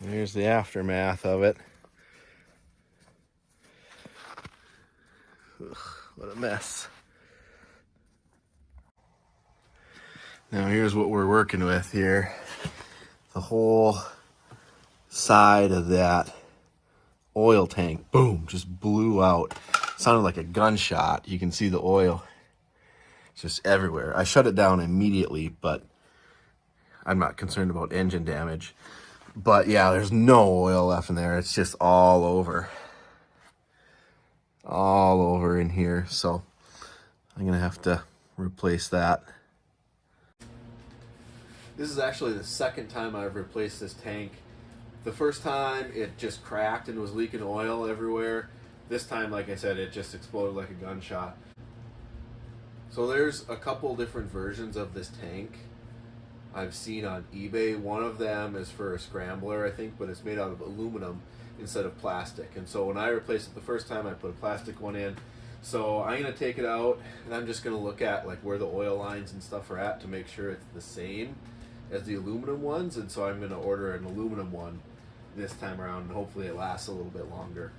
There's the aftermath of it. Ugh, what a mess. Now here's what we're working with here. The whole side of that oil tank, boom, just blew out. Sounded like a gunshot. You can see the oil just everywhere. I shut it down immediately, but I'm not concerned about engine damage. But yeah, there's no oil left in there. It's just all over in here. So I'm gonna have to replace that. This is actually the second time I've replaced this tank. The first time it just cracked and was leaking oil everywhere. This time, like I said, it just exploded like a gunshot. So there's a couple different versions of this tank I've seen on eBay. One of them is for a scrambler, I think, but it's made out of aluminum instead of plastic. And so when I replaced it the first time, I put a plastic one in. So I'm gonna take it out and I'm just gonna look at like where the oil lines and stuff are at to make sure it's the same as the aluminum ones. And so I'm gonna order an aluminum one this time around, and hopefully it lasts a little bit longer.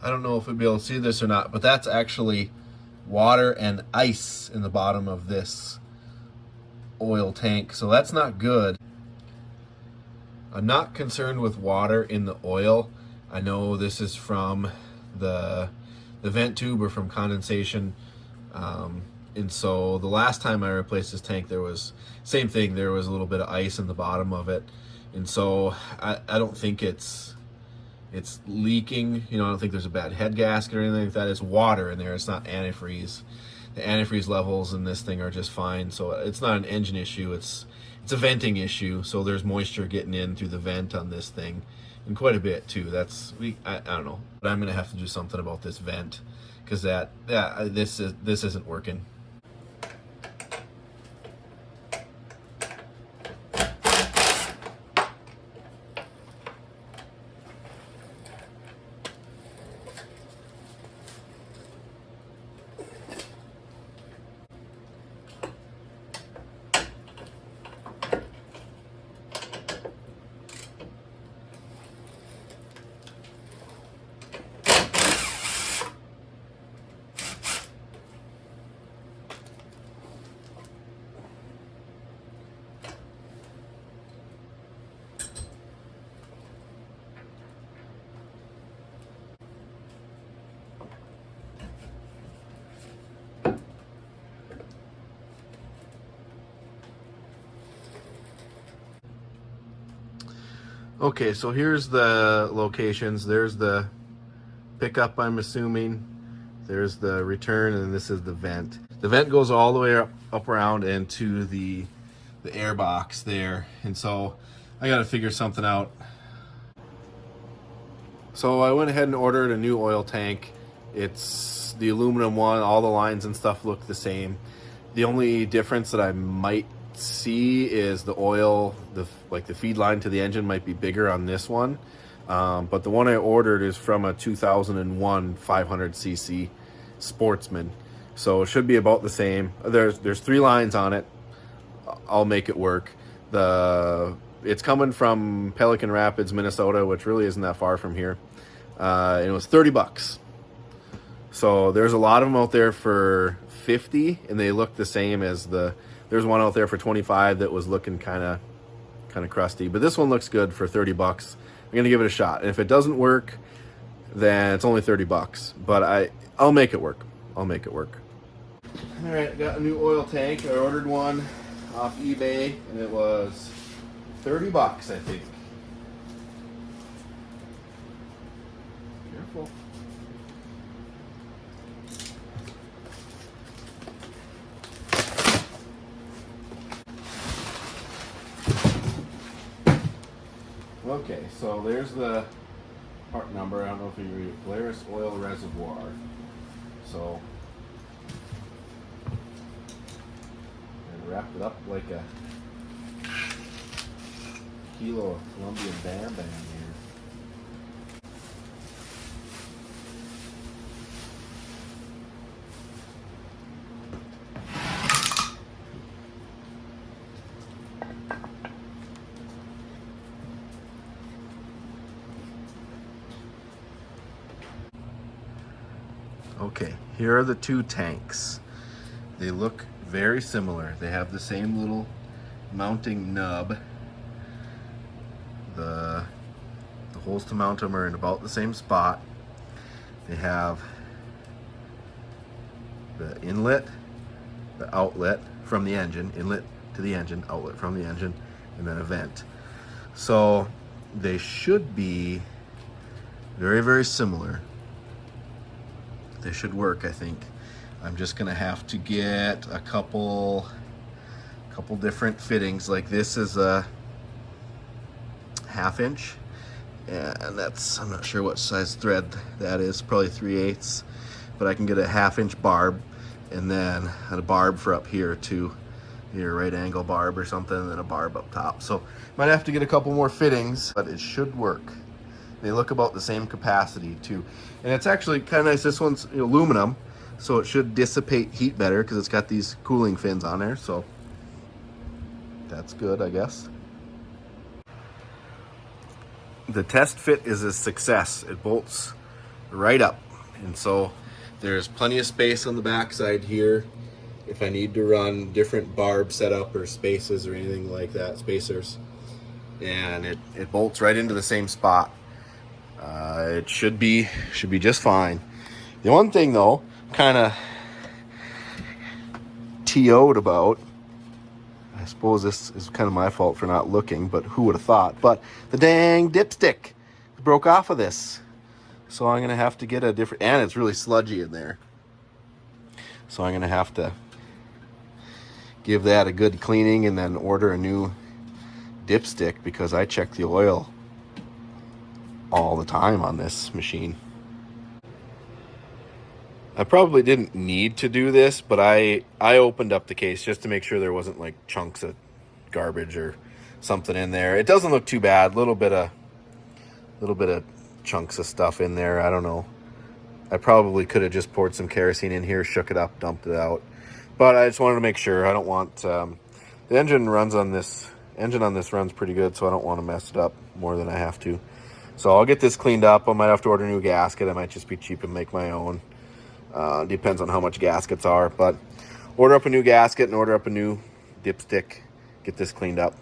I don't know if we'll be able to see this or not, but that's actually water and ice in the bottom of this oil tank, so that's not good. I'm not concerned with water in the oil. I know this is from the vent tube or from condensation, and so the last time I replaced this tank, there was same thing. There was a little bit of ice in the bottom of it, and so I don't think it's leaking. You know, I don't think there's a bad head gasket or anything like that. It's water in there. It's not antifreeze. The antifreeze levels in this thing are just fine, so it's not an engine issue. It's a venting issue. So there's moisture getting in through the vent on this thing, and quite a bit too. I don't know, but I'm gonna have to do something about this vent because this isn't working. Okay, so here's the locations. There's the pickup, I'm assuming. There's the return, and this is the vent. The vent goes all the way up around into the air box there. And so I gotta figure something out. So I went ahead and ordered a new oil tank. It's the aluminum one. All the lines and stuff look the same. The only difference that I might see is the oil, the feed line to the engine might be bigger on this one, but the one I ordered is from a 2001 500cc Sportsman, so it should be about the same. There's 3 lines on it. I'll make it work. It's coming from Pelican Rapids, Minnesota, which really isn't that far from here, and it was $30. So there's a lot of them out there for $50, and they look the same as there's one out there for $25 that was looking kind of crusty, but this one looks good for $30. I'm gonna give it a shot, and if it doesn't work, then it's only $30. But I'll make it work. I'll make it work. All right, got a new oil tank. I ordered one off eBay, and it was $30, I think. Careful. Okay, so there's the part number. I don't know if you read it. Polaris oil reservoir. So I wrapped it up like a kilo of Colombian Bam Bam here. Okay, here are the two tanks. They look very similar. They have the same little mounting nub. The holes to mount them are in about the same spot. They have the inlet, the outlet from the engine, inlet to the engine, outlet from the engine, and then a vent. So they should be very, very similar. They should work, I think. I'm just gonna have to get a couple different fittings. Like this is a 1/2 inch, and that's, I'm not sure what size thread that is, probably 3/8, but I can get a 1/2 inch barb, and then a barb for up here too, here, right angle barb or something, and then a barb up top. So might have to get a couple more fittings, but it should work. They look about the same capacity too, and it's actually kind of nice. This one's aluminum, so it should dissipate heat better because it's got these cooling fins on there, so that's good, I guess. The test fit is a success. It bolts right up, and so there's plenty of space on the backside here if I need to run different barb setup or spaces or anything like that, spacers, and it bolts right into the same spot. It should be just fine. The one thing though, kind of TO'd about, I suppose this is kind of my fault for not looking, but who would have thought, but the dang dipstick broke off of this. So I'm gonna have to get a different, and it's really sludgy in there. So I'm gonna have to give that a good cleaning and then order a new dipstick, because I check the oil all the time on this machine. I probably didn't need to do this, but I opened up the case just to make sure there wasn't like chunks of garbage or something in there. It doesn't look too bad. Little bit of chunks of stuff in there. I don't know. I probably could have just poured some kerosene in here, shook it up, dumped it out. But I just wanted to make sure. I don't want the engine on this runs pretty good, so I don't want to mess it up more than I have to. So I'll get this cleaned up. I might have to order a new gasket. I might just be cheap and make my own. Depends on how much gaskets are, but order up a new gasket and order up a new dipstick. Get this cleaned up.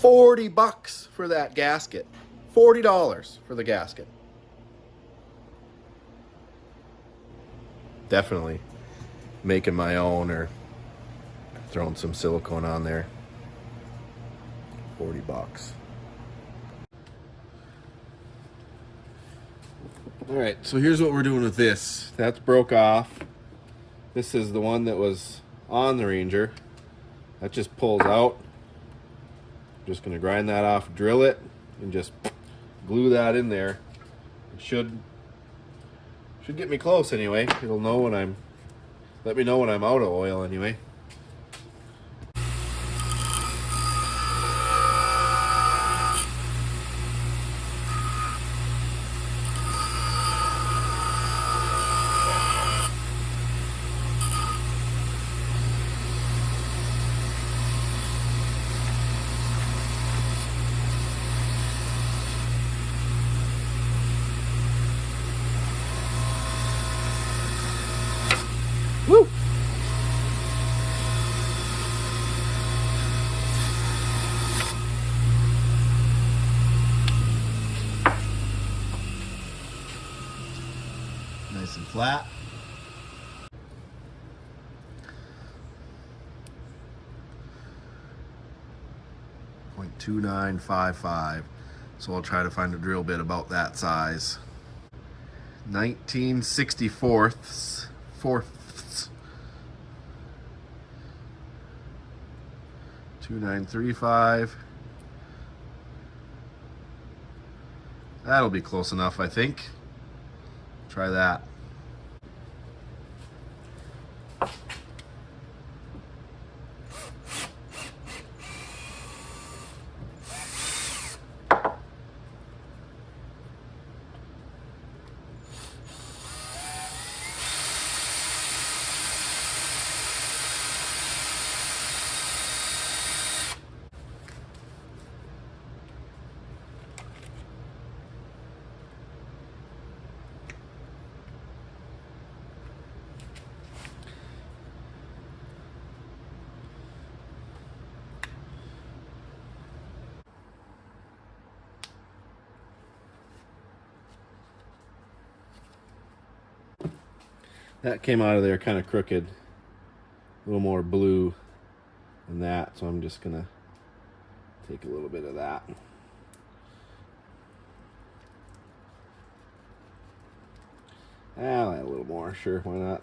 $40 for that gasket. $40 for the gasket. Definitely making my own or throwing some silicone on there. $40. All right, so here's what we're doing with this. That's broke off. This is the one that was on the Ranger. That just pulls out. Just gonna grind that off, drill it, and just glue that in there. It should get me close anyway. It'll know when let me know when I'm out of oil anyway. Woo! Nice and flat. .2955. So I'll try to find a drill bit about that size. 19/64ths. Fourths. 2935. That'll be close enough, I think. Try that. That came out of there kind of crooked, a little more blue than that, so I'm just gonna take a little bit of that. I'll add a little more, sure, why not?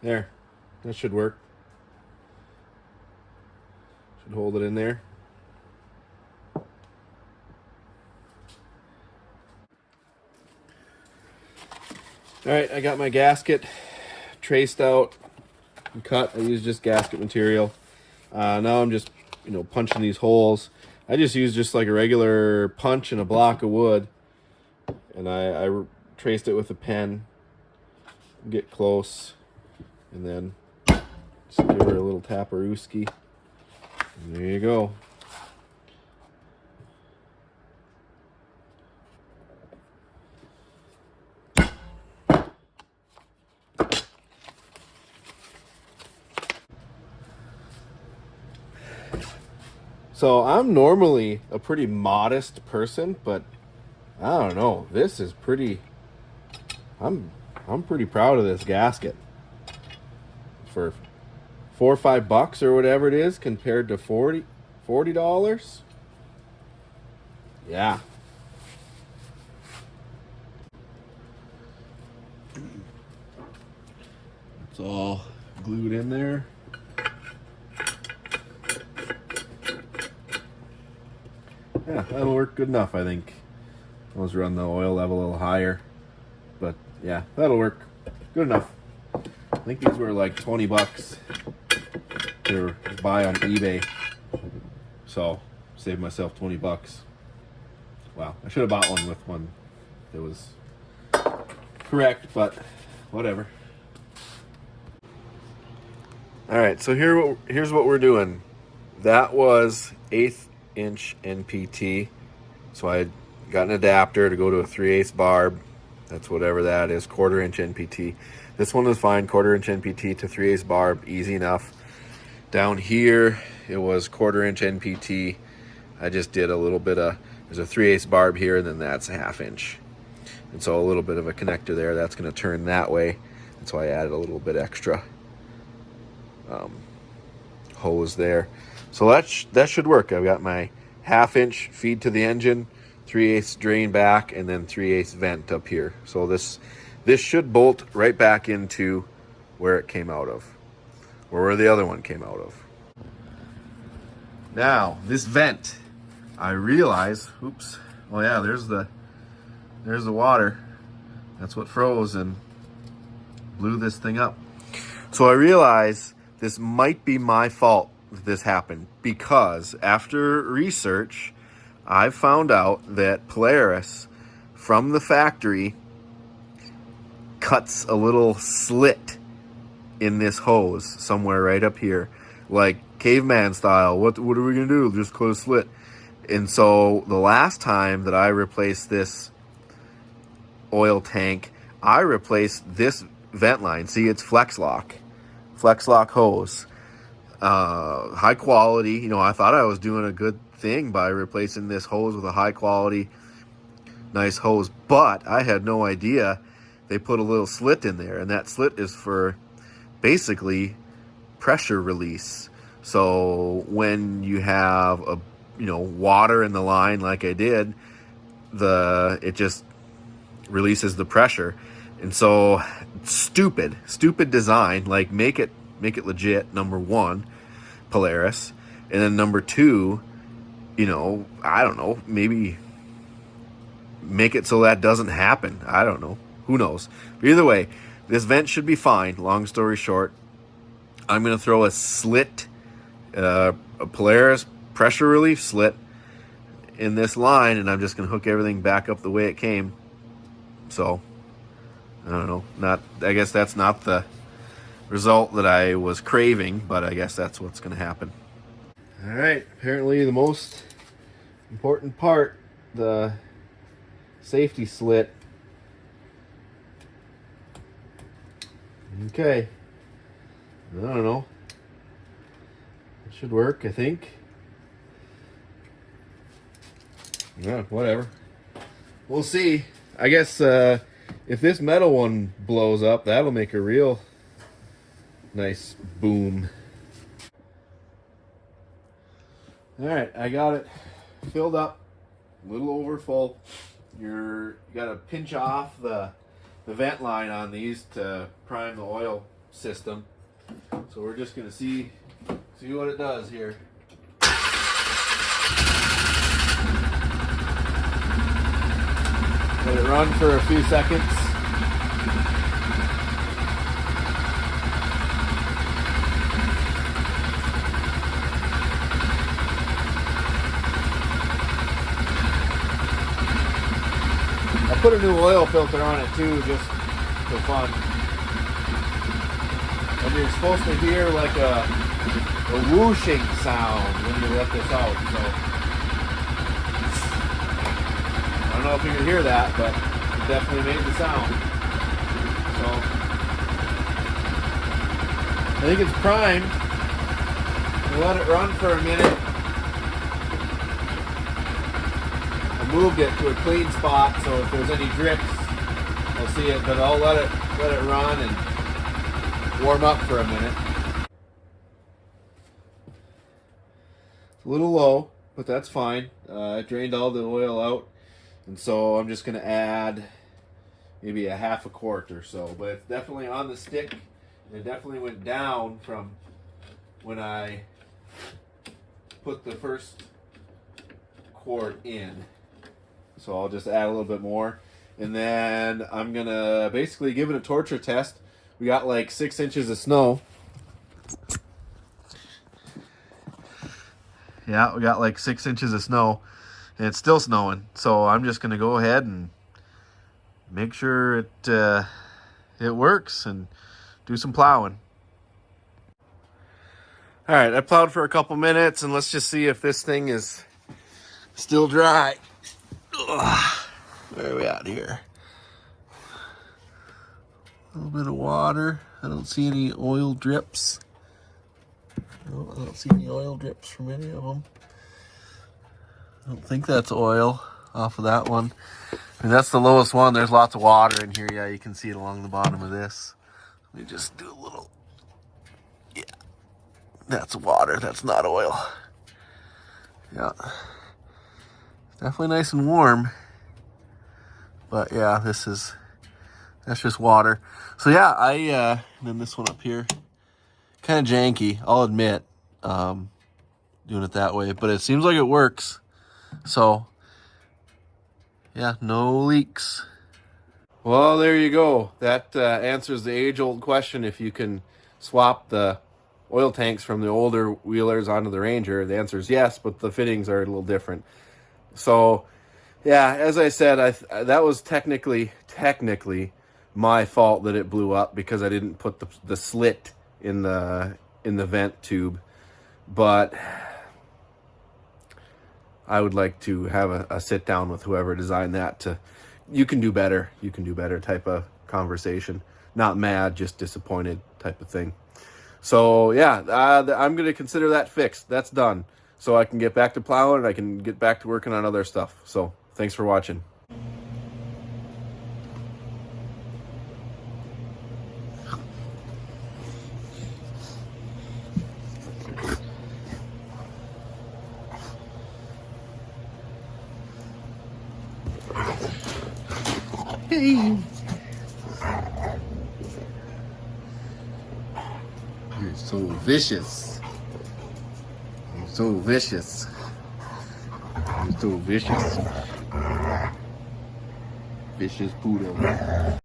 There, that should work. Should hold it in there. All right, I got my gasket traced out and cut. I used just gasket material. Now I'm just, punching these holes. I just use just like a regular punch and a block of wood, and I traced it with a pen. Get close, and then just give her a little taparooski. And there you go. So I'm normally a pretty modest person, but I don't know. This is pretty. I'm pretty proud of this gasket. For $4 or $5 or whatever it is, compared to $40. Yeah. It's all glued in there. Yeah, that'll work good enough, I think. Let's run the oil level a little higher. But yeah, that'll work good enough. I think these were like $20 to buy on eBay. So, saved myself $20. Wow, I should have bought one with one that was correct, but whatever. All right, so here's what we're doing. That was 1/8 inch NPT. So I got an adapter to go to a 3/8 barb. That's whatever that is, 1/4 inch NPT. This one was fine, 1/4 inch NPT to 3/8 barb, easy enough. Down here, it was 1/4 inch NPT. I just did a little bit of, there's a 3/8 barb here, and then that's a 1/2 inch. And so a little bit of a connector there, that's gonna turn that way. And so I added a little bit extra hose there. So that should work. I've got my 1/2 inch feed to the engine, 3/8 drain back, and then 3/8 vent up here. So this should bolt right back into where it came out of, or where the other one came out of. Now this vent, I realize, oops, oh yeah, there's the water. That's what froze and blew this thing up. So I realize this might be my fault that this happened, because after research, I found out that Polaris from the factory cuts a little slit in this hose somewhere right up here, like caveman style. What are we gonna do? Just cut a slit. And so the last time that I replaced this oil tank, I replaced this vent line. See, it's flex lock hose. High quality. I thought I was doing a good thing by replacing this hose with a high quality, nice hose, but I had no idea they put a little slit in there, and that slit is for basically pressure release. So when you have a water in the line like I did, it just releases the pressure. And so stupid design. Like, make it legit, number one, Polaris. And then number two, I don't know, maybe make it so that doesn't happen. I don't know, who knows. But either way, this vent should be fine. Long story short, I'm going to throw a slit, a Polaris pressure relief slit in this line, and I'm just going to hook everything back up the way it came. So I don't know, I guess that's not the result that I was craving, but I guess that's what's going to happen. All right, apparently the most important part, the safety slit, Okay. I don't know. It should work, I think. Yeah, whatever. We'll see. I guess if this metal one blows up, that'll make a real nice boom. All right, I got it filled up, a little over full. You got to pinch off the vent line on these to prime the oil system. So we're just gonna see what it does here. Let it run for a few seconds. I put a new oil filter on it too, just for fun. And you're supposed to hear like a whooshing sound when you let this out. So I don't know if you can hear that, but it definitely made the sound. So I think it's primed. We'll let it run for a minute. I moved it to a clean spot, so if there's any drips, I'll see it. But I'll let it run and warm up for a minute. It's a little low, but that's fine. I drained all the oil out, and so I'm just going to add maybe a half a quart or so. But it's definitely on the stick, and it definitely went down from when I put the first quart in. So I'll just add a little bit more, and then I'm going to basically give it a torture test. We got like 6 inches of snow. Yeah, we got like 6 inches of snow, and it's still snowing. So I'm just going to go ahead and make sure it works and do some plowing. All right, I plowed for a couple minutes, and let's just see if this thing is still dry. Ugh. Where are we at here? A little bit of water. I don't see any oil drips. No, I don't see any oil drips from any of them. I don't think that's oil off of that one. I mean, that's the lowest one. There's lots of water in here. Yeah, you can see it along the bottom of this. Let me just do a little. Yeah, that's water. That's not oil. Yeah, definitely nice and warm. But yeah, that's just water. So yeah, and then this one up here, kind of janky, I'll admit, doing it that way, but it seems like it works. So yeah, no leaks. Well, there you go. That answers the age-old question if you can swap the oil tanks from the older wheelers onto the Ranger. The answer is yes, but the fittings are a little different. So yeah, as I said, that was technically my fault that it blew up because I didn't put the slit in the vent tube. But I would like to have a sit down with whoever designed that you can do better type of conversation. Not mad, just disappointed type of thing. So yeah, I'm going to consider that fixed. That's done. So I can get back to plowing and I can get back to working on other stuff. So thanks for watching. Hey. You're so vicious. You're so vicious. You're so vicious. Vicious poodle.